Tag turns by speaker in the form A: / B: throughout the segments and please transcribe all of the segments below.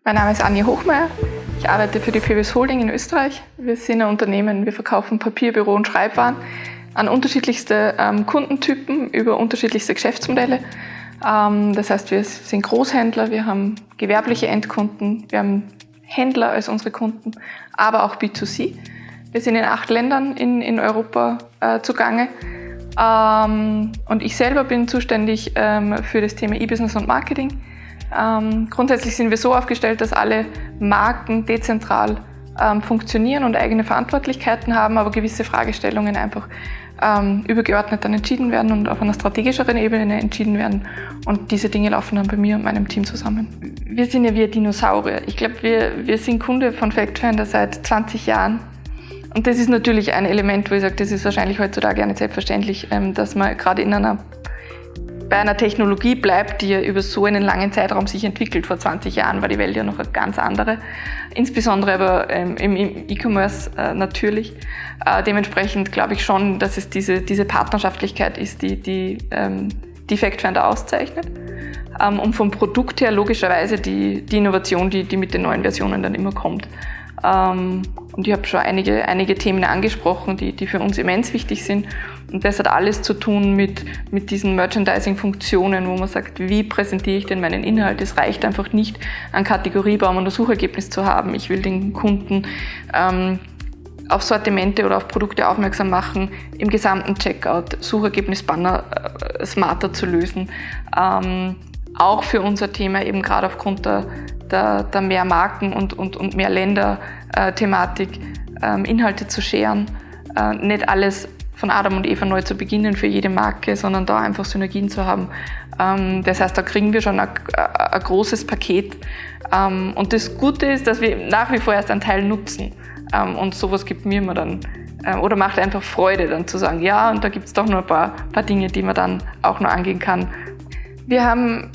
A: Mein Name ist Anja Hochmeier. Ich arbeite für die PWS Holding in Österreich. Wir sind ein Unternehmen, wir verkaufen Papier, Büro und Schreibwaren an unterschiedlichste Kundentypen über unterschiedlichste Geschäftsmodelle. Das heißt, wir sind Großhändler, wir haben gewerbliche Endkunden, wir haben Händler als unsere Kunden, aber auch B2C. Wir sind in 8 Ländern in Europa zugange. Und ich selber bin zuständig für das Thema E-Business und Marketing. Grundsätzlich sind wir so aufgestellt, dass alle Marken dezentral funktionieren und eigene Verantwortlichkeiten haben, aber gewisse Fragestellungen einfach übergeordnet dann entschieden werden und auf einer strategischeren Ebene entschieden werden. Und diese Dinge laufen dann bei mir und meinem Team zusammen. Wir sind ja wie Dinosaurier. Ich glaube, wir sind Kunde von FactFinder seit 20 Jahren. Und das ist natürlich ein Element, wo ich sage, das ist wahrscheinlich heutzutage gar nicht selbstverständlich, dass man gerade bei einer Technologie bleibt, die ja über so einen langen Zeitraum sich entwickelt. Vor 20 Jahren war die Welt ja noch eine ganz andere, insbesondere aber im E-Commerce natürlich. Dementsprechend glaube ich schon, dass es diese Partnerschaftlichkeit ist, die FactFinder auszeichnet. Und vom Produkt her logischerweise die Innovation, die mit den neuen Versionen dann immer kommt. Und ich habe schon einige Themen angesprochen, die für uns immens wichtig sind. Und das hat alles zu tun mit diesen Merchandising-Funktionen, wo man sagt, wie präsentiere ich denn meinen Inhalt? Es reicht einfach nicht, einen Kategoriebaum und ein Suchergebnis zu haben. Ich will den Kunden auf Sortimente oder auf Produkte aufmerksam machen, im gesamten Checkout, Suchergebnis-Banner smarter zu lösen. Auch für unser Thema eben gerade aufgrund der mehr Marken und mehr Länder-Thematik Inhalte zu scheren. Nicht alles von Adam und Eva neu zu beginnen für jede Marke, sondern da einfach Synergien zu haben. Das heißt, da kriegen wir schon ein großes Paket. Und das Gute ist, dass wir nach wie vor erst einen Teil nutzen. Und sowas gibt mir immer dann, oder macht einfach Freude dann zu sagen, ja, und da gibt es doch noch ein paar Dinge, die man dann auch noch angehen kann. Wir haben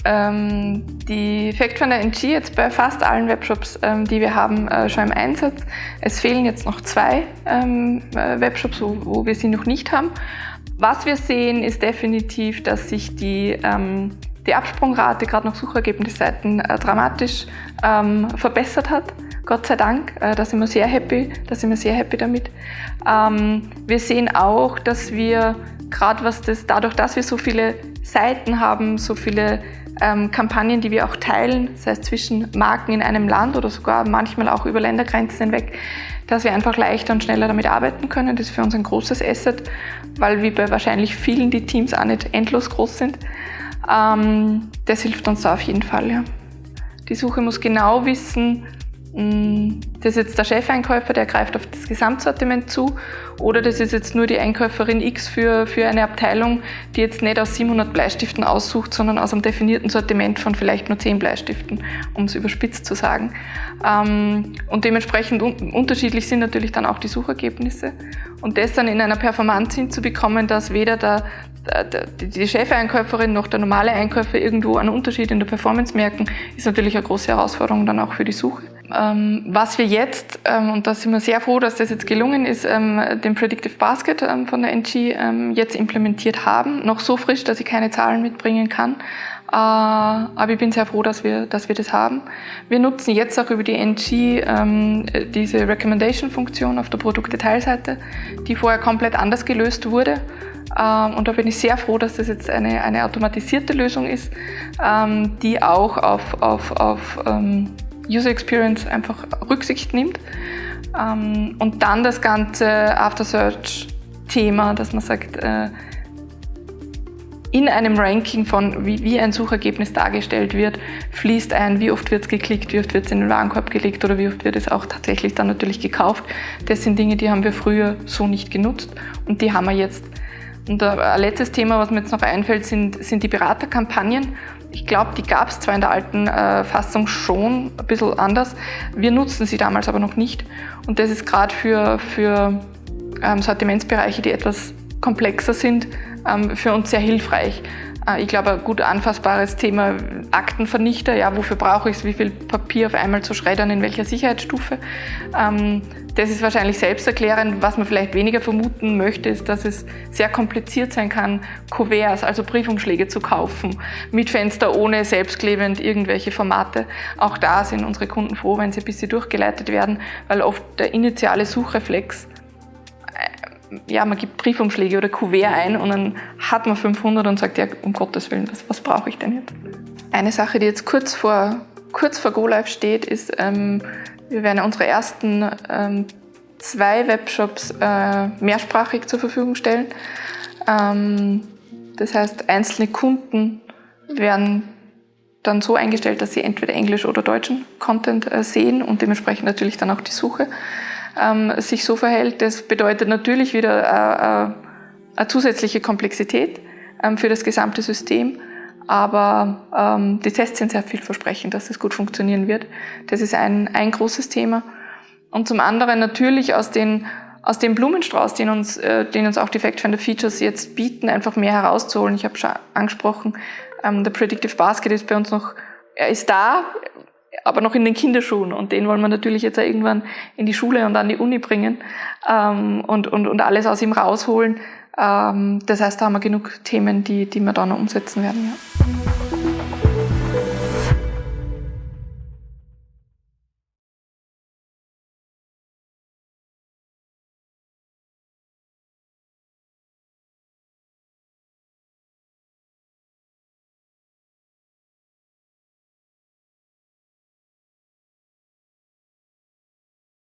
A: die FactFinder NG jetzt bei fast allen Webshops, die wir haben, schon im Einsatz. Es fehlen jetzt noch 2 Webshops, wo wir sie noch nicht haben. Was wir sehen, ist definitiv, dass sich die Absprungrate gerade nach Suchergebnisseiten dramatisch verbessert hat. Gott sei Dank, da sind wir sehr happy damit. Wir sehen auch, dass wir gerade dadurch, dass wir so viele Seiten haben, so viele Kampagnen, die wir auch teilen, sei es zwischen Marken in einem Land oder sogar manchmal auch über Ländergrenzen hinweg, dass wir einfach leichter und schneller damit arbeiten können. Das ist für uns ein großes Asset, weil wie bei wahrscheinlich vielen die Teams auch nicht endlos groß sind. Das hilft uns da auf jeden Fall. Ja. Die Suche muss genau wissen, das ist jetzt der Chefeinkäufer, der greift auf das Gesamtsortiment zu, oder das ist jetzt nur die Einkäuferin X für eine Abteilung, die jetzt nicht aus 700 Bleistiften aussucht, sondern aus einem definierten Sortiment von vielleicht nur 10 Bleistiften, um es überspitzt zu sagen. Und dementsprechend unterschiedlich sind natürlich dann auch die Suchergebnisse. Und das dann in einer Performance hinzubekommen, dass weder die Chefeinkäuferin noch der normale Einkäufer irgendwo einen Unterschied in der Performance merken, ist natürlich eine große Herausforderung dann auch für die Suche. Was wir jetzt, und da sind wir sehr froh, dass das jetzt gelungen ist, den Predictive Basket von der NG jetzt implementiert haben. Noch so frisch, dass ich keine Zahlen mitbringen kann. Aber ich bin sehr froh, dass wir das haben. Wir nutzen jetzt auch über die NG diese Recommendation-Funktion auf der Produktdetailseite, die vorher komplett anders gelöst wurde. Und da bin ich sehr froh, dass das jetzt eine automatisierte Lösung ist, die auch auf User Experience einfach Rücksicht nimmt. Und dann das ganze After-Search-Thema, dass man sagt, in einem Ranking von wie ein Suchergebnis dargestellt wird, fließt ein, wie oft wird es geklickt, wie oft wird es in den Warenkorb gelegt oder wie oft wird es auch tatsächlich dann natürlich gekauft. Das sind Dinge, die haben wir früher so nicht genutzt und die haben wir jetzt. Und ein letztes Thema, was mir jetzt noch einfällt, sind die Beraterkampagnen. Ich glaube, die gab es zwar in der alten Fassung schon ein bisschen anders. Wir nutzten sie damals aber noch nicht. Und das ist gerade für Sortimentsbereiche, die etwas komplexer sind, für uns sehr hilfreich. Ich glaube, ein gut anfassbares Thema, Aktenvernichter, ja, wofür brauche ich es, wie viel Papier auf einmal zu schreddern, in welcher Sicherheitsstufe. Das ist wahrscheinlich selbsterklärend. Was man vielleicht weniger vermuten möchte, ist, dass es sehr kompliziert sein kann, Kuverts, also Briefumschläge zu kaufen, mit Fenster, ohne selbstklebend irgendwelche Formate. Auch da sind unsere Kunden froh, wenn sie ein bisschen durchgeleitet werden, weil oft der initiale Suchreflex, ja, man gibt Briefumschläge oder Kuvert ein und dann hat man 500 und sagt, ja, um Gottes Willen, was brauche ich denn jetzt? Eine Sache, die jetzt kurz vor Go-Live steht, ist, wir werden unsere ersten 2 Webshops mehrsprachig zur Verfügung stellen. Das heißt, einzelne Kunden werden dann so eingestellt, dass sie entweder Englisch oder deutschen Content sehen und dementsprechend natürlich dann auch die Suche sich so verhält. Das bedeutet natürlich wieder eine zusätzliche Komplexität für das gesamte System, aber die Tests sind sehr vielversprechend, dass es gut funktionieren wird. Das ist ein großes Thema. Und zum anderen natürlich aus dem Blumenstrauß, den uns auch die Fact Finder Features jetzt bieten, einfach mehr herauszuholen. Ich habe schon angesprochen, der Predictive Basket ist bei uns noch, er ist da, aber noch in den Kinderschuhen, und den wollen wir natürlich jetzt auch irgendwann in die Schule und an die Uni bringen und alles aus ihm rausholen. Das heißt, da haben wir genug Themen, die wir da noch umsetzen werden. Ja.